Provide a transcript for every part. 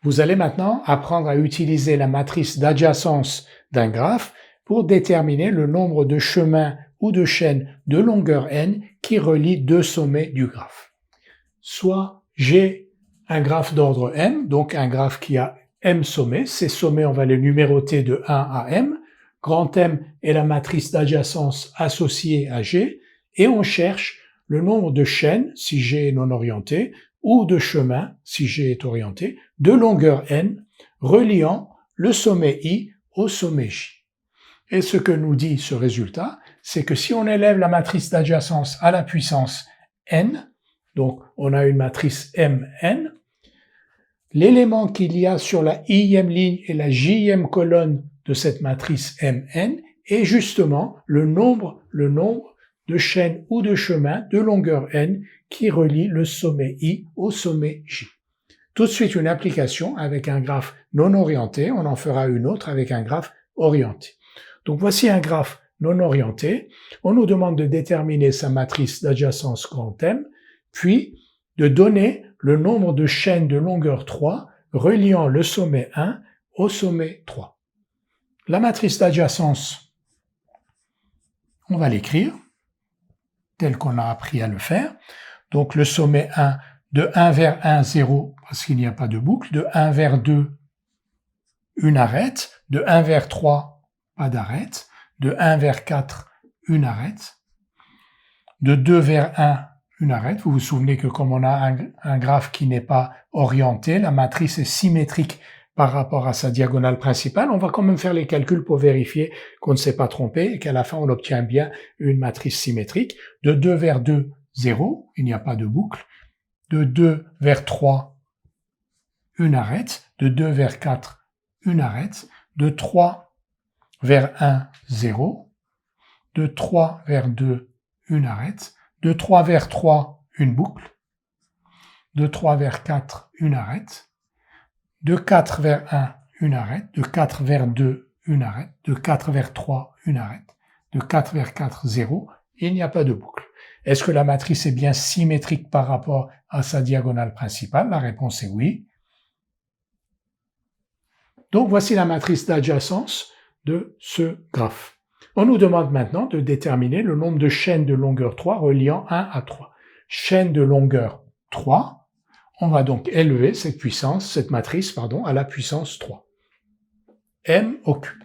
Vous allez maintenant apprendre à utiliser la matrice d'adjacence d'un graphe pour déterminer le nombre de chemins ou de chaînes de longueur n qui relient deux sommets du graphe. Soit j'ai un graphe d'ordre m, donc un graphe qui a m sommets. Ces sommets, on va les numéroter de 1 à m. Grand M est la matrice d'adjacence associée à G, et on cherche le nombre de chaînes, si G est non orienté, ou de chemins, si G est orienté, de longueur n, reliant le sommet I au sommet J. Et ce que nous dit ce résultat, c'est que si on élève la matrice d'adjacence à la puissance n, donc on a une matrice Mn, l'élément qu'il y a sur la i-ème ligne et la j-ème colonne de cette matrice Mn est justement le nombre de chaînes ou de chemins de longueur n qui relient le sommet I au sommet J. Tout de suite une application avec un graphe non orienté, on en fera une autre avec un graphe orienté. Donc voici un graphe non orienté, on nous demande de déterminer sa matrice d'adjacence grand M, puis de donner le nombre de chaînes de longueur 3 reliant le sommet 1 au sommet 3. La matrice d'adjacence, on va l'écrire tel qu'on a appris à le faire. Donc le sommet 1, de 1 vers 1, 0, parce qu'il n'y a pas de boucle, de 1 vers 2, une arête, de 1 vers 3, pas d'arête, de 1 vers 4, une arête, de 2 vers 1, une arête. Vous vous souvenez que comme on a un graphe qui n'est pas orienté, la matrice est symétrique par rapport à sa diagonale principale, on va quand même faire les calculs pour vérifier qu'on ne s'est pas trompé et qu'à la fin on obtient bien une matrice symétrique. De 2 vers 2, 0, il n'y a pas de boucle. De 2 vers 3, une arête. De 2 vers 4, une arête. De 3 vers 1, 0. De 3 vers 2, une arête. De 3 vers 3, une boucle. De 3 vers 4, une arête. De 4 vers 1, une arête. De 4 vers 2, une arête. De 4 vers 3, une arête. De 4 vers 4, 0. Il n'y a pas de boucle. Est-ce que la matrice est bien symétrique par rapport à sa diagonale principale? La réponse est oui. Donc voici la matrice d'adjacence de ce graphe. On nous demande maintenant de déterminer le nombre de chaînes de longueur 3 reliant 1 à 3. Chaîne de longueur 3, on va donc élever cette matrice, à la puissance 3. M au cube.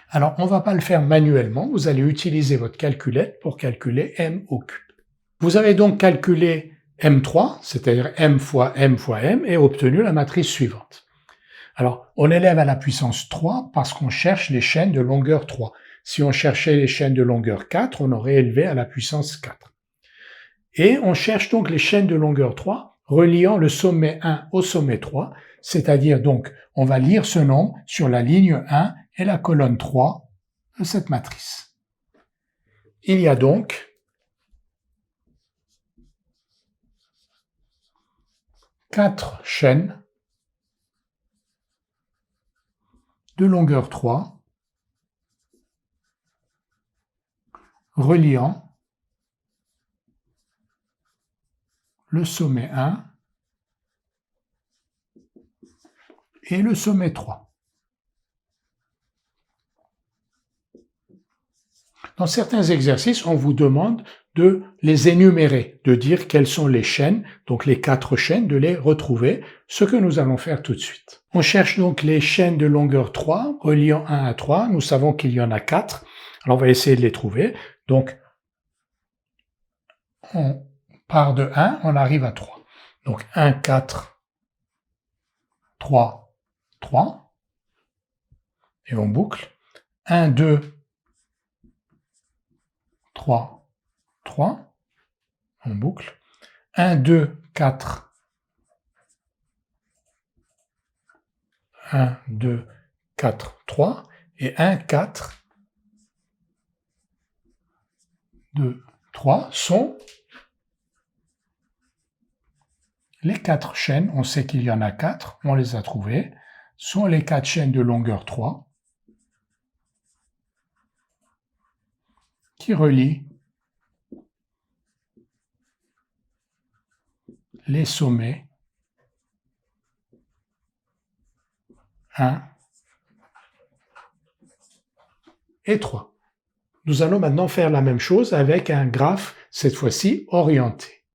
Alors, on ne va pas le faire manuellement, vous allez utiliser votre calculette pour calculer M au cube. Vous avez donc calculé M3, c'est-à-dire M fois M fois M, et obtenu la matrice suivante. Alors, on élève à la puissance 3 parce qu'on cherche les chaînes de longueur 3. Si on cherchait les chaînes de longueur 4, on aurait élevé à la puissance 4. Et on cherche donc les chaînes de longueur 3 reliant le sommet 1 au sommet 3, c'est-à-dire donc on va lire ce nombre sur la ligne 1 et la colonne 3 de cette matrice. Il y a donc quatre chaînes de longueur 3 reliant le sommet 1 et le sommet 3. Dans certains exercices, on vous demande de les énumérer, de dire quelles sont les chaînes, donc les quatre chaînes, de les retrouver, ce que nous allons faire tout de suite. On cherche donc les chaînes de longueur 3, reliant 1 à 3. Nous savons qu'il y en a 4. Alors on va essayer de les trouver. Donc, on part de 1, on arrive à 3. Donc 1, 4, 3, 3. Et on boucle. 1, 2, 3, 3. On boucle. 1, 2, 4. 1, 2, 4, 3. Et 1, 4, 2, 3 sont les quatre chaînes. On sait qu'il y en a 4, on les a trouvées. Sont les 4 chaînes de longueur 3 qui relient les sommets 1 et 3. Nous allons maintenant faire la même chose avec un graphe, cette fois-ci orienté.